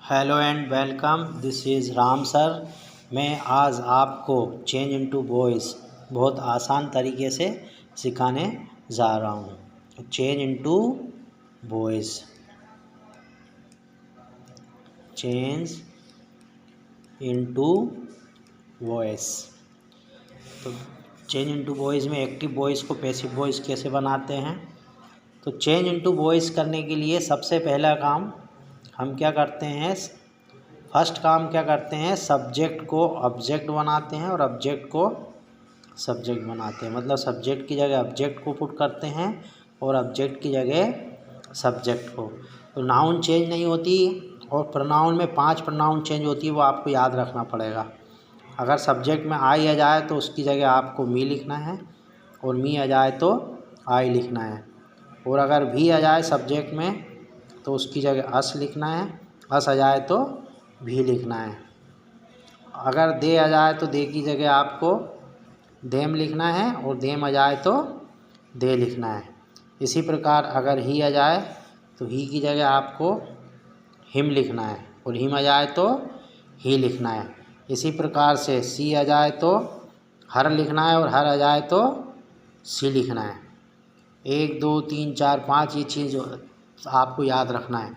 Hello and welcome, this is Ram sir. मैं आज आपको चेंज इनटू वॉइस बहुत आसान तरीके से सिखाने जा रहा हूँ। Change into voice, change into voice. तो चेंज इनटू वॉइस में एक्टिव वॉइस को पैसिव वॉइस कैसे बनाते हैं। तो चेंज इनटू वॉइस करने के लिए सबसे पहला काम हम क्या करते हैं, फर्स्ट काम क्या करते हैं, सब्जेक्ट को ऑब्जेक्ट बनाते हैं और ऑब्जेक्ट को सब्जेक्ट बनाते हैं। मतलब सब्जेक्ट की जगह ऑब्जेक्ट को पुट करते हैं और ऑब्जेक्ट की जगह सब्जेक्ट को। तो नाउन चेंज नहीं होती और प्रोनाउन में 5 प्रोनाउन चेंज होती है, वो आपको याद रखना पड़ेगा। अगर सब्जेक्ट में आई आ जाए तो उसकी जगह आपको मी लिखना है और मी आ जाए तो आई लिखना है। और अगर भी आ जाए सब्जेक्ट में तो उसकी जगह अस लिखना है, अस आ जाए तो भी लिखना है। अगर दे आ जाए तो दे की जगह आपको देम लिखना है और देम आ जाए तो दे लिखना है। इसी प्रकार अगर ही आ जाए तो ही की जगह आपको हिम लिखना है और हिम आ जाए तो ही लिखना है। इसी प्रकार से सी आ जाए तो हर लिखना है और हर आ जाए तो सी लिखना है। 1 2 3 4 5 ये चीज़ आपको याद रखना है।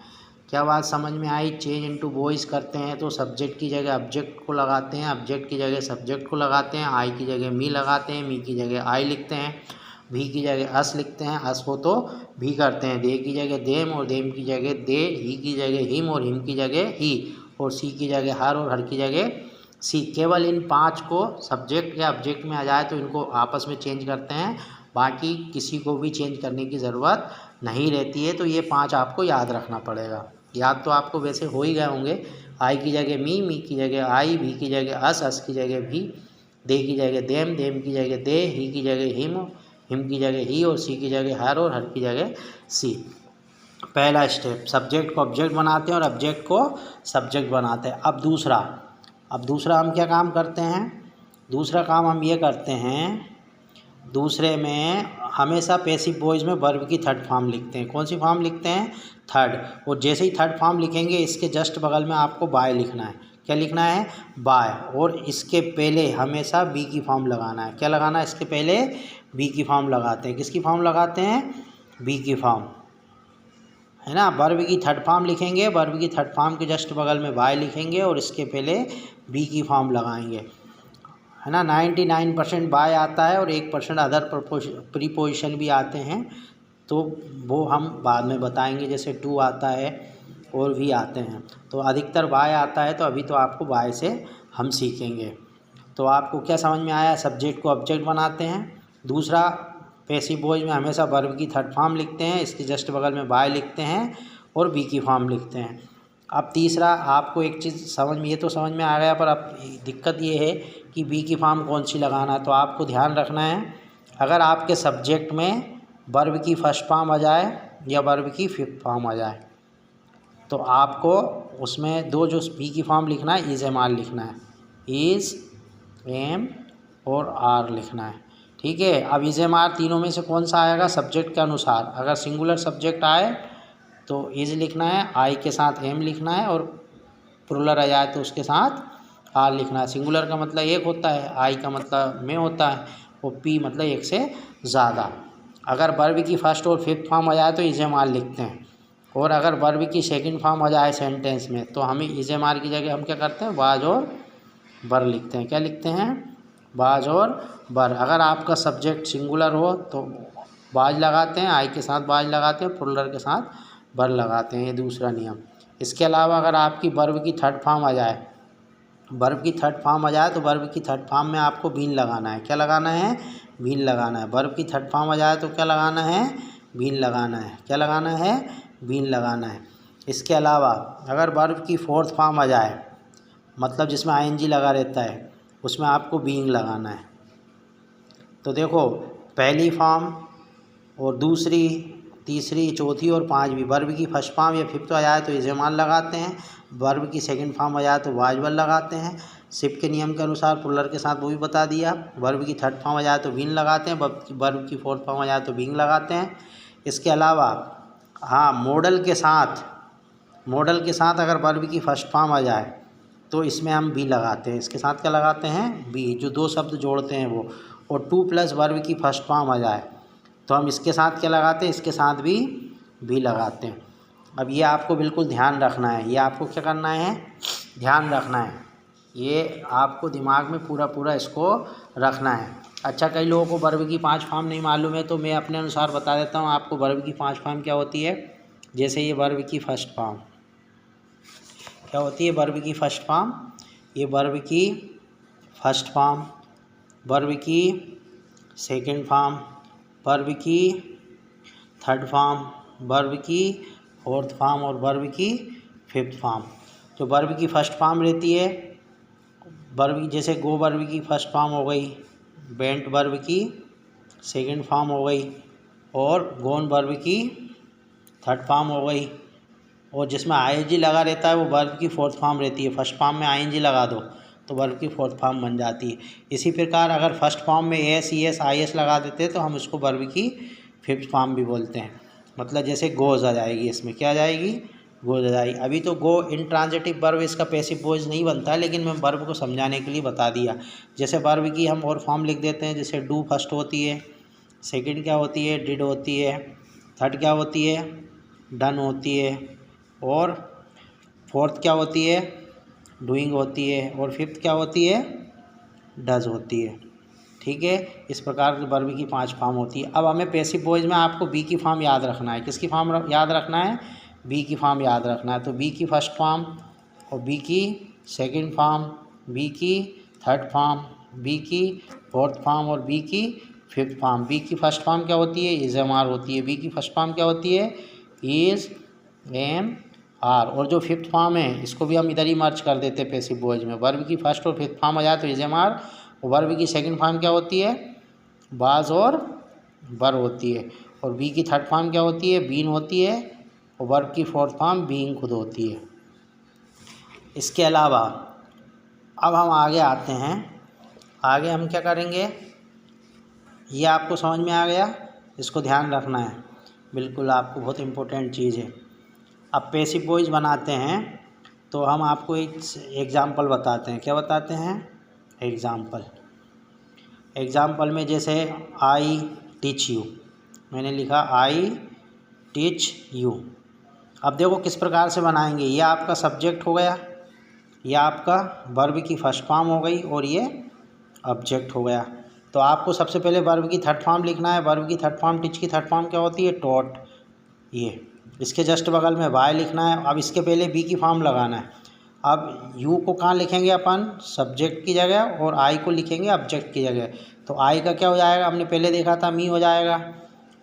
क्या बात समझ में आई। चेंज इनटू वॉइस करते हैं तो सब्जेक्ट की जगह ऑब्जेक्ट को लगाते हैं, ऑब्जेक्ट की जगह सब्जेक्ट को लगाते हैं, आई की जगह मी लगाते हैं, मी की जगह आई लिखते हैं, भी की जगह अस लिखते हैं, अस को तो भी करते हैं, दे की जगह देम और देम की जगह दे, ही की जगह हिम और हिम की जगह ही, और सी की जगह हर और हर की जगह सी। केवल इन 5 को सब्जेक्ट या ऑब्जेक्ट में आ जाए तो इनको आपस में चेंज करते हैं, बाकी किसी को भी चेंज करने की ज़रूरत नहीं रहती है। तो ये 5 आपको याद रखना पड़ेगा। याद तो आपको वैसे हो ही गए होंगे। आई की जगह मी, मी की जगह आई, भी की जगह अस की जगह भी, दे की जगह देम, देम की जगह दे, ही की जगह हिम, हिम की जगह ही, और सी की जगह हर और हर की जगह सी। पहला स्टेप, सब्जेक्ट को ऑब्जेक्ट बनाते हैं और ऑब्जेक्ट को सब्जेक्ट बनाते हैं। अब दूसरा हम क्या काम करते हैं, दूसरा काम हम ये करते हैं, दूसरे में हमेशा पैसिव वॉइस में वर्ब की थर्ड फॉर्म लिखते हैं। कौन सी फॉर्म लिखते हैं, थर्ड। और जैसे ही थर्ड फॉर्म लिखेंगे इसके जस्ट बगल में आपको बाय लिखना है। क्या लिखना है, बाय। और इसके पहले हमेशा बी की फॉर्म लगाना है। क्या लगाना है, इसके पहले बी की फॉर्म लगाते हैं। किसकी फॉर्म लगाते हैं, बी की फॉर्म, है ना। वर्ब की थर्ड फॉर्म लिखेंगे, वर्ब की थर्ड फॉर्म के जस्ट बगल में बाय लिखेंगे और इसके पहले बी की फॉर्म लगाएंगे, है ना। 99% बाय आता है और 1% अदर प्रीपोजिशन भी आते हैं, तो वो हम बाद में बताएंगे। जैसे टू आता है और भी आते हैं, तो अधिकतर बाय आता है, तो अभी तो आपको बाय से हम सीखेंगे। तो आपको क्या समझ में आया, सब्जेक्ट को ऑब्जेक्ट बनाते हैं। दूसरा, पैसिव वॉइस में हमेशा वर्ब की थर्ड फॉर्म लिखते हैं, इसके जस्ट बगल में बाय लिखते हैं और बी की फॉर्म लिखते हैं। अब तीसरा, आपको एक चीज़ समझ में, ये तो समझ में आ गया, पर अब दिक्कत ये है कि बी की फॉर्म कौन सी लगाना है। तो आपको ध्यान रखना है, अगर आपके सब्जेक्ट में वर्ब की फर्स्ट फॉर्म आ जाए या वर्ब की फिफ्थ फॉर्म आ जाए तो आपको उसमें दो जो बी की फॉर्म लिखना है, इज एम आर लिखना है, इज एम और आर लिखना है, ठीक है। अब इज एम आर तीनों में से कौन सा आएगा, सब्जेक्ट के अनुसार। अगर सिंगुलर सब्जेक्ट आए तो इज लिखना है, आई के साथ एम लिखना है, और प्लूरल आ जाए तो उसके साथ आर लिखना है। सिंगुलर का मतलब एक होता है, आई का मतलब में होता है, और पी मतलब एक से ज़्यादा। अगर वर्ब की फर्स्ट और फिफ्थ फॉर्म आ जाए तो इज एम आर लिखते हैं, और अगर वर्ब की सेकंड फॉर्म आ जाए सेंटेंस में तो हमें इज एम आर की जगह हम क्या करते हैं, वाज और वर लिखते हैं। क्या लिखते हैं, वाज और वर। अगर आपका सब्जेक्ट सिंगुलर हो तो वाज लगाते हैं, आई के साथ वाज लगाते हैं, प्लूरल के साथ वर लगाते हैं, ये दूसरा नियम। इसके अलावा अगर आपकी वर्ब की थर्ड फॉर्म आ जाए, वर्ब की थर्ड फॉर्म आ जाए तो वर्ब की थर्ड फॉर्म में आपको बीन लगाना है। क्या लगाना है, बीन लगाना है। वर्ब की थर्ड फॉर्म आ जाए तो क्या लगाना है, बीन लगाना है। क्या लगाना है, बीन लगाना है। इसके अलावा अगर वर्ब की फोर्थ फॉर्म आ जाए, मतलब जिसमें आईएनजी लगा रहता है, उसमें आपको बीइंग लगाना है। तो देखो, पहली फॉर्म और दूसरी, तीसरी, चौथी और पांचवी, वर्ब की फर्स्ट फॉर्म या फिफ्थ आ जाए तो इज एम आर लगाते हैं, वर्ब की सेकंड फॉर्म आ जाए तो वाज वर लगाते हैं। शिप के नियम के अनुसार प्लूरल के साथ वो भी बता दिया। वर्ब की थर्ड फॉर्म आ जाए तो बीन लगाते हैं, वर्ब की फोर्थ फॉर्म आ जाए तो बीइंग लगाते हैं। इसके अलावा हाँ, मॉडल के साथ मॉडल के साथ अगर वर्ब की फर्स्ट फॉर्म आ जाए तो इसमें हम बी लगाते हैं। इसके साथ क्या लगाते हैं? बी, जो दो शब्द जोड़ते हैं वो। और टू प्लस वर्ब की फर्स्ट फॉर्म आ जाए तो हम इसके साथ क्या लगाते हैं? इसके साथ भी बी लगाते हैं। अब ये आपको बिल्कुल ध्यान रखना है, ये आपको क्या करना है? ध्यान रखना है, ये आपको दिमाग में पूरा इसको रखना है। अच्छा, कई लोगों को वर्ब की 5 फॉर्म नहीं मालूम है, तो मैं अपने अनुसार बता देता हूँ आपको वर्ब की 5 फॉर्म क्या होती है। जैसे ये वर्ब की फर्स्ट फॉर्म क्या होती है? वर्ब की फर्स्ट फॉर्म, ये वर्ब की फर्स्ट फॉर्म, वर्ब की सेकंड फॉर्म, वर्ब की थर्ड फॉर्म, वर्ब की फोर्थ फॉर्म और वर्ब की फिफ्थ फॉर्म। जो वर्ब की फर्स्ट फॉर्म रहती है, वर्ब जैसे गो वर्ब की फर्स्ट फॉर्म हो गई, वेंट वर्ब की सेकंड फॉर्म हो गई और गोन वर्ब की थर्ड फॉर्म हो गई। और जिसमें आईएनजी लगा रहता है वो वर्ब की फोर्थ फॉर्म रहती है। फर्स्ट फॉर्म में आईएनजी लगा दो तो वर्ब की फोर्थ फॉर्म बन जाती है। इसी प्रकार अगर फर्स्ट फॉर्म में S E S I S लगा देते हैं तो हम उसको वर्ब की फिफ्थ फॉर्म भी बोलते हैं। मतलब जैसे गोज आ जाएगी, इसमें क्या आ जाएगी? गोज आ जाएगी। अभी तो गो इंट्रांजिटिव वर्ब, इसका पैसिव वॉइस नहीं बनता है, लेकिन मैं वर्ब को समझाने के लिए बता दिया। जैसे वर्ब की हम और फॉर्म लिख देते हैं, जैसे डू फर्स्ट होती है, सेकंड क्या होती है? डिड होती है, थर्ड क्या होती है? डन होती है और फोर्थ क्या होती है? डूइंग होती है और फिफ्थ क्या होती है? डज होती है। ठीक है, इस प्रकार की वर्ब की 5 फॉर्म होती है। अब हमें पैसिव वॉइस में आपको बी की फॉर्म याद रखना है। किसकी फॉर्म याद रखना है? बी की फॉर्म याद रखना है। तो बी की फर्स्ट फॉर्म और बी की सेकंड फॉर्म, बी की थर्ड फॉर्म, बी की फोर्थ फॉर्म और बी की फिफ्थ फॉर्म। बी की फर्स्ट फॉर्म क्या होती है? इज एम आर होती है। बी की फर्स्ट फॉर्म क्या होती है? Is am are. और जो फिफ्थ फॉर्म है इसको भी हम इधर ही मर्ज कर देते हैं पैसिव वॉइस में। वर्ब की फर्स्ट और फिफ्थ फॉर्म आ जाए तो इज एम आर। वर्ब की सेकंड फॉर्म क्या होती है? बाज और बर होती है। और बी की थर्ड फॉर्म क्या होती है? बीन होती है। और वर्ब की फोर्थ फॉर्म बीइंग खुद होती है। इसके अलावा अब हम आगे आते हैं। आगे हम क्या करेंगे? ये आपको समझ में आ गया, इसको ध्यान रखना है, बिल्कुल आपको बहुत इम्पोर्टेंट चीज़ है। अब पैसिव वॉइस बनाते हैं तो हम आपको एक एग्ज़ाम्पल बताते हैं। क्या बताते हैं? एग्ज़ाम्पल में जैसे आई टीच यू, मैंने लिखा आई टीच यू। अब देखो किस प्रकार से बनाएंगे। ये आपका सब्जेक्ट हो गया, ये आपका वर्ब की फर्स्ट फॉर्म हो गई और ये ऑब्जेक्ट हो गया। तो आपको सबसे पहले वर्ब की थर्ड फॉर्म लिखना है। वर्ब की थर्ड फॉर्म, टीच की थर्ड फॉर्म क्या होती है? टॉट। ये इसके जस्ट बगल में वाई लिखना है। अब इसके पहले बी की फॉर्म लगाना है। अब यू को कहाँ लिखेंगे अपन? सब्जेक्ट की जगह, और आई को लिखेंगे ऑब्जेक्ट की जगह। तो आई का क्या हो जाएगा? हमने पहले देखा था मी हो जाएगा।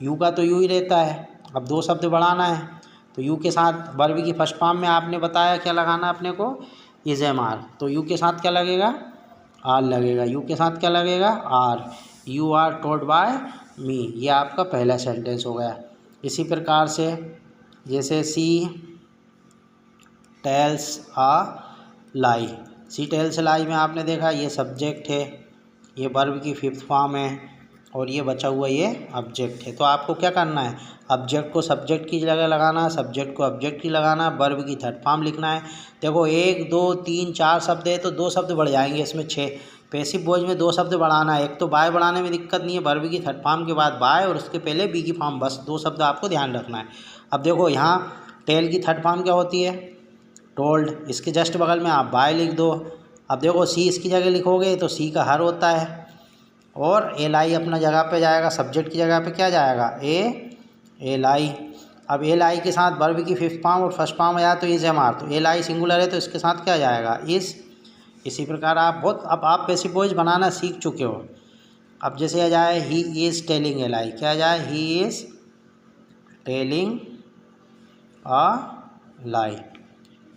यू का तो यू ही रहता है। अब दो शब्द बढ़ाना है तो यू के साथ वर्ब की फर्स्ट फॉर्म में आपने बताया क्या लगाना अपने को? Is am are. तो यू के साथ क्या लगेगा? आर लगेगा। यू के साथ क्या लगेगा? Are. You are told by me. ये आपका पहला सेंटेंस हो गया। इसी प्रकार से जैसे सी टेल्स आ लाई, सी टेल्स लाई में आपने देखा ये सब्जेक्ट है, ये वर्ब की फिफ्थ फॉर्म है और ये बचा हुआ ये ऑब्जेक्ट है। तो आपको क्या करना है? ऑब्जेक्ट को सब्जेक्ट की जगह लगाना, सब्जेक्ट को ऑब्जेक्ट की लगाना, वर्ब की थर्ड फॉर्म लिखना है। देखो 1 2 3 4 शब्द है तो 2 शब्द बढ़ जाएंगे इसमें 6। पैसिव वॉइस में 2 शब्द बढ़ाना है। एक तो बाय बढ़ाने में दिक्कत नहीं है, वर्ब की थर्ड फॉर्म के बाद बाय और उसके पहले बी की फॉर्म, बस 2 शब्द आपको ध्यान रखना है। अब देखो यहाँ टेल की थर्ड फॉर्म क्या होती है? टोल्ड। इसके जस्ट बगल में आप बाय लिख दो। अब देखो सी इसकी जगह लिखोगे तो सी का हर होता है और एल आई अपना जगह पे जाएगा, सब्जेक्ट की जगह पे क्या जाएगा? L I. अब एल आई के साथ वर्ब की फिफ्थ फॉर्म और फर्स्ट फॉर्म आया तो इज एम आर। तो एल आई सिंगुलर है तो इसके साथ क्या जाएगा? इज। इसी प्रकार अब आप पैसिव वॉइस बनाना सीख चुके हो। अब जैसे आ जाए he is telling L I, क्या आ जाए? ही इज़ टेलिंग अ लाई।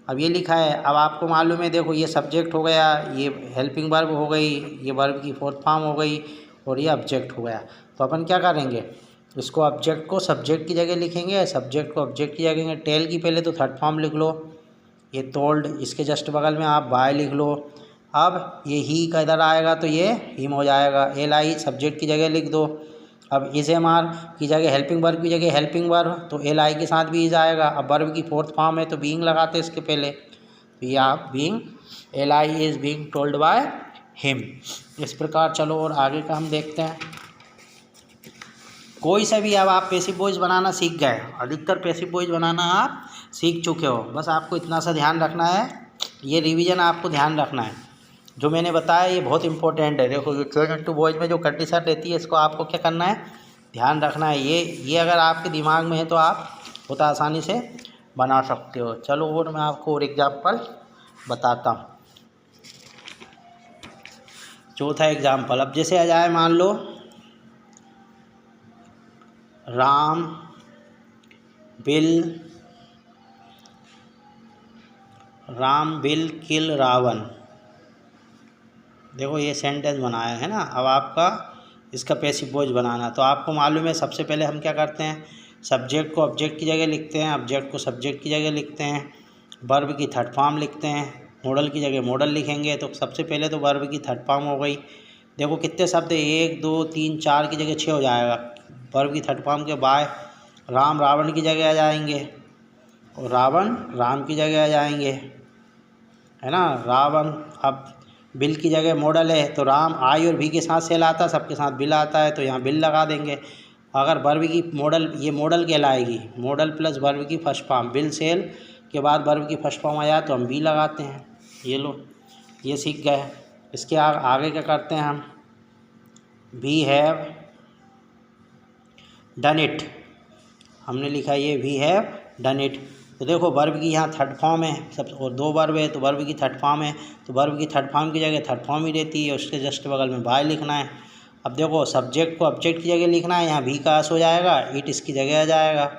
अब ये लिखा है। अब आपको मालूम है, देखो ये सब्जेक्ट हो गया, ये हेल्पिंग वर्ब हो गई, ये वर्ब की फोर्थ फॉर्म हो गई और ये ऑब्जेक्ट हो गया। तो अपन क्या करेंगे? इसको ऑब्जेक्ट को सब्जेक्ट की जगह लिखेंगे, सब्जेक्ट को ऑब्जेक्ट की जगह। टेल की पहले तो थर्ड फॉर्म लिख लो, ये टोल्ड, इसके जस्ट बगल में आप बाय लिख लो। अब ये ही का इधर आएगा तो ये हिम हो जाएगा। एल आई सब्जेक्ट की जगह लिख दो अब इज एम आर की जगह हेल्पिंग वर्ब की जगह हेल्पिंग वर्ब, तो एल आई के साथ भी इज आएगा। अब वर्ब की फोर्थ फॉर्म है तो बीइंग लगाते हैं इसके पहले, तो ये आप being, L I is being told by him. इस प्रकार चलो और आगे का हम देखते हैं। कोई सा भी अब आप पैसिव वॉइस बनाना सीख गए, अधिकतर पैसिव वॉइस बनाना आप सीख चुके हो। बस आपको इतना सा ध्यान रखना है, ये रिवीजन आपको ध्यान रखना है, जो मैंने बताया ये बहुत इंपॉर्टेंट है। देखो ये चेंज इनटू वॉइस में जो कंडीशन रहती है इसको आपको क्या करना है, ध्यान रखना है। ये अगर आपके दिमाग में है तो आप बहुत आसानी से बना सकते हो। चलो और मैं आपको और एग्जाम्पल बताता हूँ। चौथा एग्जाम्पल, अब जैसे आ जाए मान लो राम विल किल रावण। देखो ये सेंटेंस बनाया है ना। अब आपका इसका पैसिव वॉइस बनाना, तो आपको मालूम है सबसे पहले हम क्या करते हैं, सब्जेक्ट को ऑब्जेक्ट की जगह लिखते हैं, ऑब्जेक्ट को सब्जेक्ट की जगह लिखते हैं, वर्ब की थर्ड फॉर्म लिखते हैं, मॉडल की जगह मॉडल लिखेंगे। तो सबसे पहले तो वर्ब की थर्ड फॉर्म हो गई। देखो कितने शब्द है, 1 2 3 4 की जगह 6 हो जाएगा। वर्ब की थर्ड फॉर्म के बाय राम रावण की जगह आ जाएंगे और रावण राम की जगह आ जाएंगे, है ना। रावण, अब बिल की जगह मॉडल है तो राम आई और भी के साथ सेल आता है, सबके साथ बिल आता है तो यहाँ बिल लगा देंगे। अगर वर्ब की मॉडल, ये मॉडल कहलाएगी, मॉडल प्लस वर्ब की फर्स्ट फॉर्म, बिल सेल के बाद वर्ब की फर्स्ट फॉर्म आ जाए तो हम बी लगाते हैं। ये लो, ये सीख गए। इसके आगे क्या करते हैं हम, वी हैव डन इट, हमने लिखा ये वी हैव डन इट। तो देखो वर्ब की यहाँ थर्ड फॉर्म है सब, और 2 वर्ब है तो वर्ब की थर्ड फॉर्म है, तो वर्ब की थर्ड फॉर्म की जगह थर्ड फॉर्म ही रहती है, उसके जस्ट बगल में बाय लिखना है। अब देखो सब्जेक्ट को ऑब्जेक्ट की जगह लिखना है, यहाँ भी का एस हो जाएगा, इट इसकी जगह आ जाएगा,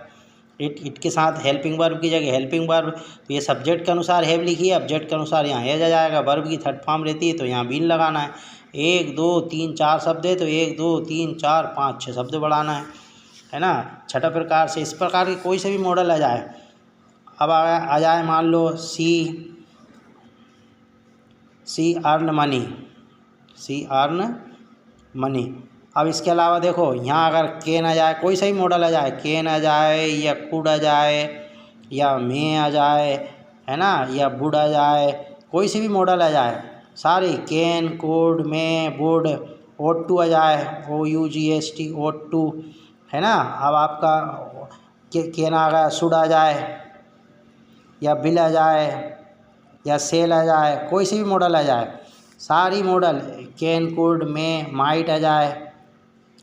इट के साथ हेल्पिंग वर्ब की जगह हेल्पिंग वर्ब, तो ये सब्जेक्ट के अनुसार हैव लिखी है, ऑब्जेक्ट के अनुसार यहाँ हैज आ जाएगा। वर्ब की थर्ड फॉर्म रहती है तो यहाँ बीन लगाना है। 1 2 3 4 शब्द है तो 1 2 3 4 5 6 शब्द बढ़ाना है ना। छठा प्रकार से इस प्रकार की कोई से भी मॉडल आ जाए। अब आ जाए मान लो सी अर्न मनी। अब इसके अलावा देखो यहाँ अगर कैन आ जाए, कोई सा ही मॉडल आ जाए, कैन आ जाए या कुड आ जाए या मे आ जाए, है ना, या वुड आ जाए, कोई सी भी मॉडल आ जाए, सारे can could may would, ought to आ जाए, OUGHT ought to, है ना। अब आपका कैन आ गया, शुड आ जाए या बिल आ जाए या सेल आ जाए, कोई सी भी मॉडल आ जाए, सारी modal can could may might आ जाए,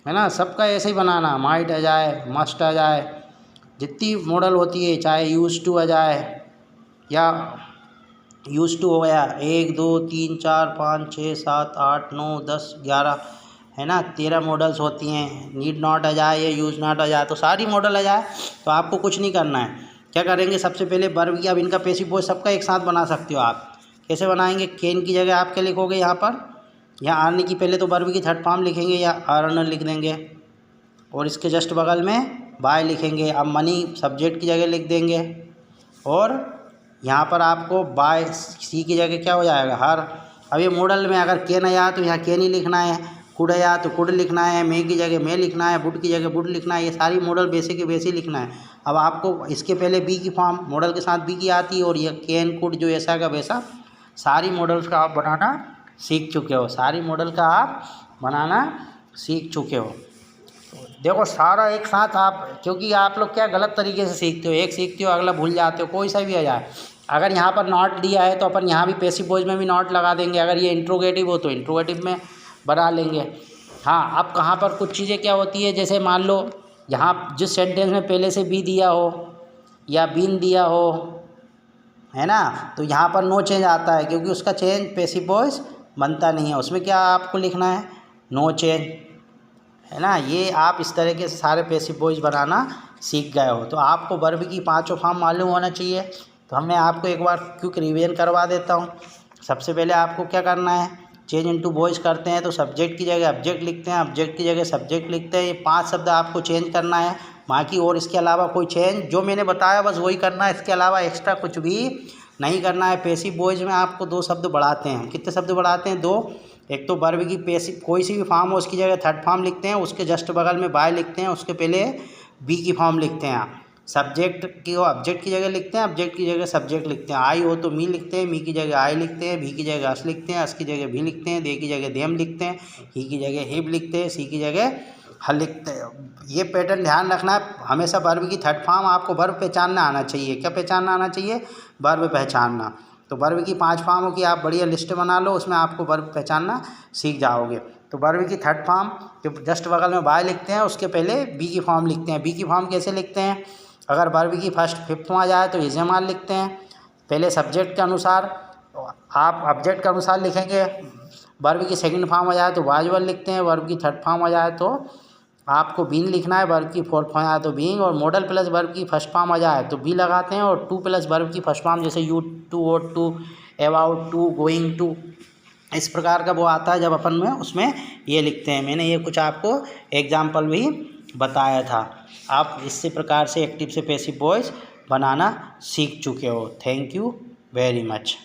है ना, सबका ऐसे ही बनाना, माइट आ जाए मस्ट आ जाए, जितनी मॉडल होती है, चाहे यूज टू आ जाए या यूज टू हो गया 1 2 3 4 5 6 7 8 9 10 11, है ना, 13 मॉडल्स होती हैं। नीड नॉट आ जाए या यूज नॉट आ जाए, तो सारी मॉडल आ जाए तो आपको कुछ नहीं करना है। क्या करेंगे, सबसे पहले वर्ब की, अब इनका पैसिव वॉइस सबका एक साथ बना सकते हो आप। कैसे बनाएंगे, कैन की जगह आप क्या लिखोगे यहाँ पर, यहाँ अर्न की पहले तो वर्ब की थर्ड फॉर्म लिखेंगे या अर्न लिख देंगे और इसके जस्ट बगल में बाय लिखेंगे। अब मनी सब्जेक्ट की जगह लिख देंगे और यहाँ पर आपको बाय सी की जगह क्या हो जाएगा हर। अब ये मॉडल में अगर कैन आया तो यहाँ कैन ही लिखना है, कुड आया तो कुड लिखना है, मे की जगह मे लिखना है, वुड की जगह वुड लिखना है, ये सारी मॉडल बेसिक के बेसिक लिखना है। अब आपको इसके पहले बी की फॉर्म मॉडल के साथ बी की आती है और ये कैन कुड जो ऐसा का वैसा सारी मॉडल्स का आप बनाना सीख चुके हो, सारी मॉडल का आप बनाना सीख चुके हो। देखो सारा एक साथ आप, क्योंकि आप लोग क्या गलत तरीके से सीखते हो, एक सीखते हो अगला भूल जाते हो, कोई सा भी आ जाए। अगर यहाँ पर नॉट दिया है तो अपन यहाँ भी पैसिव वॉइस में भी नॉट लगा देंगे, अगर ये इंट्रोगेटिव हो तो इंट्रोगेटिव में बना लेंगे। हाँ, अब कहाँ पर कुछ चीज़ें क्या होती है, जैसे मान लो यहाँ जिस सेंटेंस में पहले से बी दिया हो या बीन दिया हो, है ना, तो यहाँ पर नो चेंज आता है क्योंकि उसका चेंज पैसिव वॉइस बनता नहीं है। उसमें क्या आपको लिखना है, नो चेंज, है ना। ये आप इस तरीके से सारे पैसिव वॉइस बनाना सीख गए हो। तो आपको वर्ब की 5 फॉर्म मालूम होना चाहिए। तो मैं आपको एक बार क्विक रिवीजन करवा देता हूँ। सबसे पहले आपको क्या करना है, चेंज इनटू वॉइस करते हैं तो सब्जेक्ट की जगह ऑब्जेक्ट लिखते हैं, ऑब्जेक्ट की जगह सब्जेक्ट लिखते हैं। ये 5 शब्द आपको चेंज करना है, बाकी और इसके अलावा कोई चेंज जो मैंने बताया बस वही करना है, इसके अलावा एक्स्ट्रा कुछ भी नहीं करना है। पैसिव वॉइस में आपको 2 शब्द बढ़ाते हैं, कितने शब्द बढ़ाते हैं, 2, एक तो वर्ब की पैसिव कोई सी भी फॉर्म हो उसकी जगह थर्ड फॉर्म लिखते हैं, उसके जस्ट बगल में बाय लिखते हैं, उसके पहले बी की फॉर्म लिखते हैं। सब्जेक्ट की हो ऑब्जेक्ट की जगह लिखते हैं, ऑब्जेक्ट की जगह सब्जेक्ट लिखते हैं। आई हो तो मी लिखते हैं, मी की जगह आई लिखते हैं, भी की जगह अस लिखते हैं, अस की जगह भी लिखते हैं, दे की जगह देम लिखते हैं, ही की जगह हिब लिखते हैं, सी की जगह हल लिखते हैं। ये पैटर्न ध्यान रखना है हमेशा। वर्ब की थर्ड फॉर्म आपको वर्ब पहचानना आना चाहिए। क्या पहचानना आना चाहिए? वर्ब पहचानना। तो वर्ब की 5 फॉर्मों की आप बढ़िया लिस्ट बना लो, उसमें आपको वर्ब पहचानना सीख जाओगे। तो वर्ब की थर्ड फॉर्म जो जस्ट बगल में बाय लिखते हैं उसके पहले बी की फॉर्म लिखते हैं। बी की फॉर्म कैसे लिखते हैं? अगर वर्ब की फर्स्ट फिफ्थ में आ जाए तो इस्तेमाल लिखते हैं, पहले सब्जेक्ट के अनुसार, आप ऑब्जेक्ट के अनुसार लिखेंगे। वर्ब की सेकंड फॉर्म आ जाए तो वाज वर लिखते हैं, वर्ब की थर्ड फॉर्म आ जाए तो आपको बीन लिखना है, वर्ब की फोर्थ फॉर्म आ जाए तो बीइंग, और मॉडल प्लस वर्ब की फर्स्ट फॉर्म आ जाए तो बी लगाते हैं, और टू प्लस वर्ब की फर्स्ट फॉर्म जैसे यू to, ought to, about to, going to, इस प्रकार का वो आता है जब अपन में उसमें ये लिखते हैं। मैंने ये कुछ आपको एग्जाम्पल भी बताया था। आप इसी प्रकार से एक्टिव से पैसिव वॉइस बनाना सीख चुके हो। Thank you very much.